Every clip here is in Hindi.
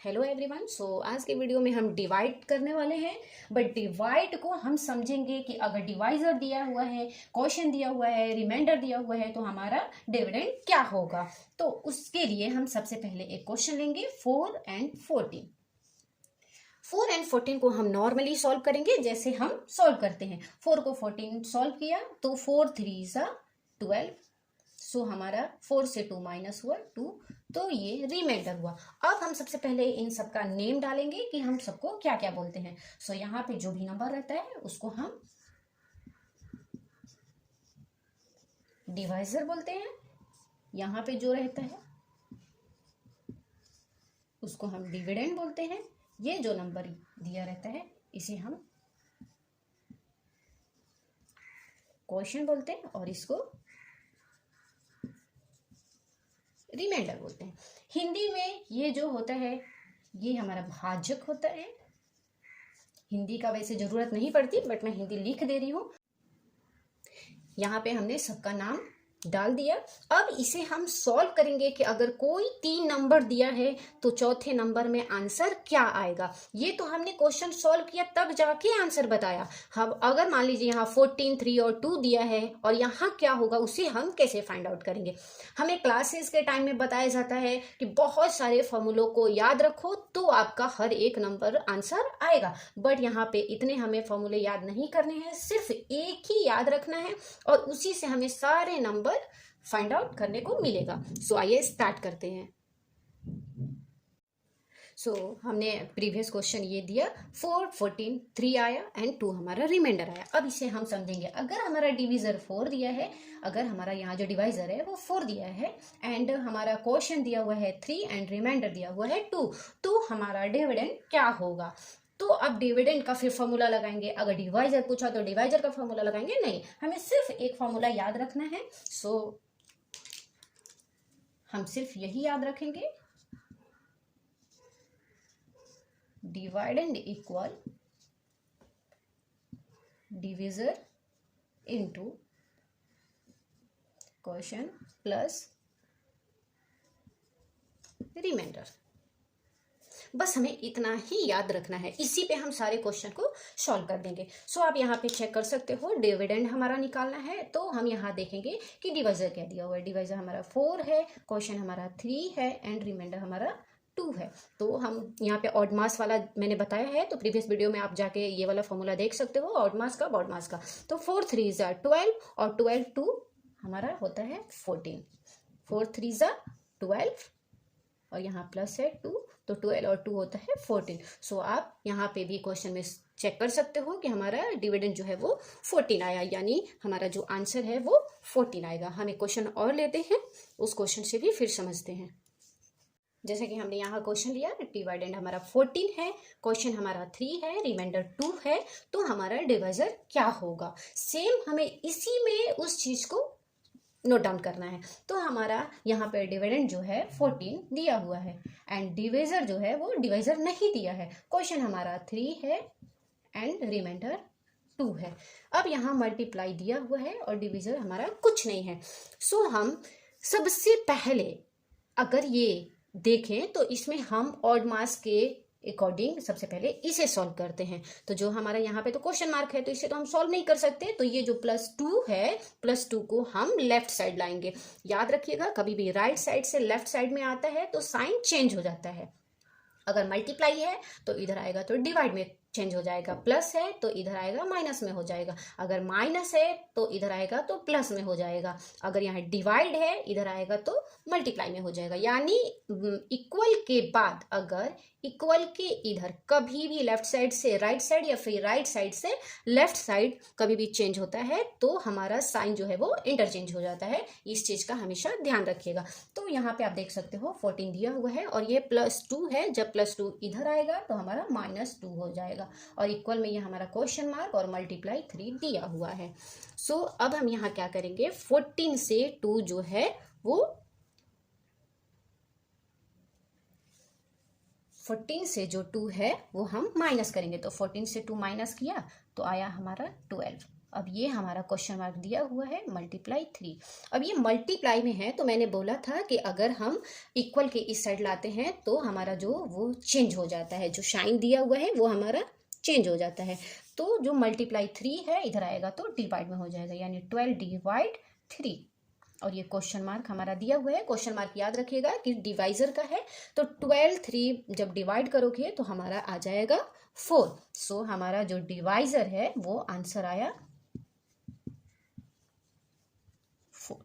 Hello everyone. आज के वीडियो में हम डिवाइड करने वाले हैं, बट डिवाइड को हम समझेंगे कि अगर डिवाइजर दिया हुआ है, क्वेश्चन दिया हुआ है, रिमाइंडर दिया हुआ है तो हमारा डिविडेंड क्या होगा। तो उसके लिए हम सबसे पहले एक क्वेश्चन लेंगे 4 एंड 14। 4 एंड 14 को हम नॉर्मली सॉल्व करेंगे जैसे हम सॉल्व करते हैं। 4 को 14 सॉल्व किया तो 4 3 सा 12। सो हमारा 4 से 2 माइनस हुआ 2, तो ये रिमाइंडर हुआ। अब हम सबसे पहले इन सबका नेम डालेंगे कि हम सबको क्या क्या बोलते हैं। सो यहाँ पे जो भी नंबर रहता है उसको हम डिवाइजर बोलते हैं, यहाँ पे जो रहता है उसको हम डिविडेंड बोलते हैं, ये जो नंबर दिया रहता है इसे हम क्वोशिएंट बोलते हैं और इसको रिमाइंडर बोलते हैं। हिंदी में ये जो होता है ये हमारा भाजक होता है। हिंदी का वैसे जरूरत नहीं पड़ती, बट मैं हिंदी लिख दे रही हूँ। यहाँ पे हमने सबका नाम डाल दिया। अब इसे हम सॉल्व करेंगे कि अगर कोई 3 नंबर दिया है तो चौथे नंबर में आंसर क्या आएगा। ये तो हमने क्वेश्चन सॉल्व किया तब जाके आंसर बताया। हम अगर मान लीजिए यहाँ 14, 3 और 2 दिया है और यहाँ क्या होगा उसे हम कैसे फाइंड आउट करेंगे। हमें क्लासेस के टाइम में बताया जाता है कि बहुत सारे फॉर्मूलों को याद रखो तो आपका हर एक नंबर आंसर आएगा, बट यहाँ पे इतने हमें फॉर्मूले याद नहीं करने हैं, सिर्फ एक ही याद रखना है और उसी से हमें सारे नंबर फाइंड आउट करने को मिलेगा। सो आइए स्टार्ट करते हैं। हमने प्रीवियस क्वेश्चन ये दिया 4, 14, 3 आया एंड 2 हमारा रिमाइंडर आया। अब इसे हम समझेंगे। अगर हमारा डिवीजर 4 दिया है, अगर हमारा यहाँ जो डिवाइजर है वो 4 दिया है एंड हमारा क्वेश्चन दिया हुआ है 3 एंड रिमाइंडर दिया हुआ है 2, तो हमारा डिविडेंड क्या होगा। तो अब डिविडेंड का फिर फॉर्मूला लगाएंगे। अगर डिवाइजर पूछा तो डिवाइजर का फॉर्मूला लगाएंगे, नहीं, हमें सिर्फ एक फॉर्मूला याद रखना है। हम सिर्फ यही याद रखेंगे, dividend equal divisor into quotient plus remainder. बस हमें इतना ही याद रखना है, इसी पे हम सारे क्वेश्चन को सॉल्व कर देंगे। आप यहाँ पे चेक कर सकते हो, डिविडेंड हमारा निकालना है तो हम यहाँ देखेंगे कि डिवाइजर क्या दिया हुआ है। डिवाइजर हमारा 4 है, क्वेश्चन हमारा 3 है एंड रिमाइंडर हमारा 2 है। तो हम यहाँ पे ऑड मास वाला मैंने बताया है, तो प्रीवियस वीडियो में आप जाके ये वाला फॉर्मूला देख सकते हो, ऑड मास का, बॉड मास का। तो 4 3 ज़ा 12 और 12 2 हमारा होता है 14। 4 3 ज़ा 12 और यहाँ प्लस है 2, तो 12 और 2 होता है 14। आप यहाँ पे भी क्वेश्चन में चेक कर सकते हो कि हमारा डिविडेंड जो है वो 14 आया, यानी हमारा जो आंसर है वो 14 आएगा। हम एक क्वेश्चन और लेते हैं, उस क्वेश्चन से भी फिर समझते हैं। जैसे कि हमने यहाँ क्वेश्चन लिया, डिविडेंड हमारा 14 है, क्वेश्चन हमारा 3 है, रिमाइंडर 2 है, तो हमारा डिवाइजर क्या होगा। सेम हमें इसी में उस चीज को नोट डाउन करना है। तो हमारा यहाँ पे डिविडेंड जो है 14 दिया हुआ है एंड डिवाइजर जो है वो डिवाइजर नहीं दिया है। क्वेश्चन हमारा 3 है एंड रिमाइंडर 2 है। अब यहाँ मल्टीप्लाई दिया हुआ है और डिविजर हमारा कुछ नहीं है। हम सबसे पहले अगर ये देखें तो इसमें हम ऑड मास के अकॉर्डिंग सबसे पहले इसे सॉल्व करते हैं। तो जो हमारा यहाँ पे तो क्वेश्चन मार्क है तो इसे तो हम सॉल्व नहीं कर सकते, तो ये जो +2 है, +2 को हम लेफ्ट साइड लाएंगे। याद रखिएगा, कभी भी राइट साइड से लेफ्ट साइड में आता है तो साइन चेंज हो जाता है। अगर मल्टीप्लाई है तो इधर आएगा तो डिवाइड में चेंज हो जाएगा, प्लस है तो इधर आएगा माइनस में हो जाएगा, अगर माइनस है तो इधर आएगा तो प्लस में हो जाएगा, अगर यहाँ डिवाइड है इधर आएगा तो मल्टीप्लाई में हो जाएगा। यानी इक्वल के बाद अगर इक्वल के इधर कभी भी लेफ्ट साइड से राइट साइड या फिर राइट साइड से लेफ्ट साइड कभी भी चेंज होता है तो हमारा साइन जो है वो इंटरचेंज हो जाता है। इस चीज का हमेशा ध्यान रखिएगा। तो यहाँ पे आप देख सकते हो 14 दिया हुआ है और ये +2 है, जब +2 इधर आएगा तो हमारा -2 हो जाएगा और इक्वल में ये हमारा क्वेश्चन मार्क और मल्टीप्लाई 3 दिया हुआ है। अब हम यहाँ क्या करेंगे, 14 से 2 जो है वो 14 से जो 2 है वो हम माइनस करेंगे। तो 14 से 2 माइनस किया तो आया हमारा 12। अब ये हमारा क्वेश्चन मार्क दिया हुआ है मल्टीप्लाई 3। अब ये मल्टीप्लाई में है तो मैंने बोला था कि अगर हम इक्वल के इस साइड लाते हैं तो हमारा जो वो चेंज हो जाता है, जो साइन दिया हुआ है वो हमारा चेंज हो जाता है। तो जो मल्टीप्लाई 3 है इधर आएगा तो डिवाइड में हो जाएगा, यानी 12 डिवाइड 3। और ये क्वेश्चन मार्क हमारा दिया हुआ है। क्वेश्चन मार्क याद रखिएगा कि डिवाइजर का है, तो 12 3 जब डिवाइड करोगे तो हमारा आ जाएगा 4। सो हमारा जो डिवाइजर है वो आंसर आया 4।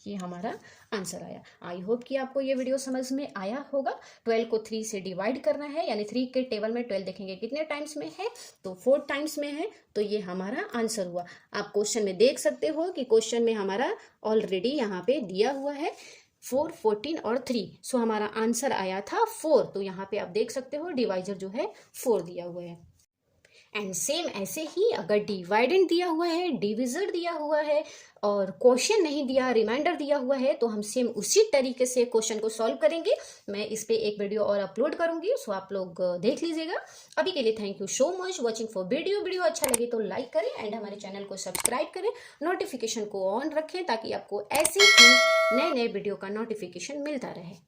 ये हमारा आंसर आया। आई होप कि आपको ये वीडियो समझ में आया होगा। 12 को 3 से डिवाइड करना है, यानी 3 के टेबल में 12 देखेंगे कितने टाइम्स में है, तो 4 टाइम्स में है, तो ये हमारा आंसर हुआ। आप क्वेश्चन में देख सकते हो कि क्वेश्चन में हमारा ऑलरेडी यहाँ पे दिया हुआ है 4, 14 और 3। सो हमारा आंसर आया था 4। तो यहाँ पे आप देख सकते हो डिवाइजर जो है 4 दिया हुआ है। एंड सेम ऐसे ही अगर डिवाइडेंड दिया हुआ है, डिविजर दिया हुआ है और क्वेश्चन नहीं दिया, रिमाइंडर दिया हुआ है, तो हम सेम उसी तरीके से क्वेश्चन को सॉल्व करेंगे। मैं इस पे एक वीडियो और अपलोड करूंगी, सो आप लोग देख लीजिएगा। अभी के लिए thank you so much watching for video अच्छा लगे तो लाइक करें एंड हमारे चैनल को सब्सक्राइब करें, नोटिफिकेशन को ऑन रखें ताकि आपको ऐसे ही नए नए वीडियो का नोटिफिकेशन मिलता रहे।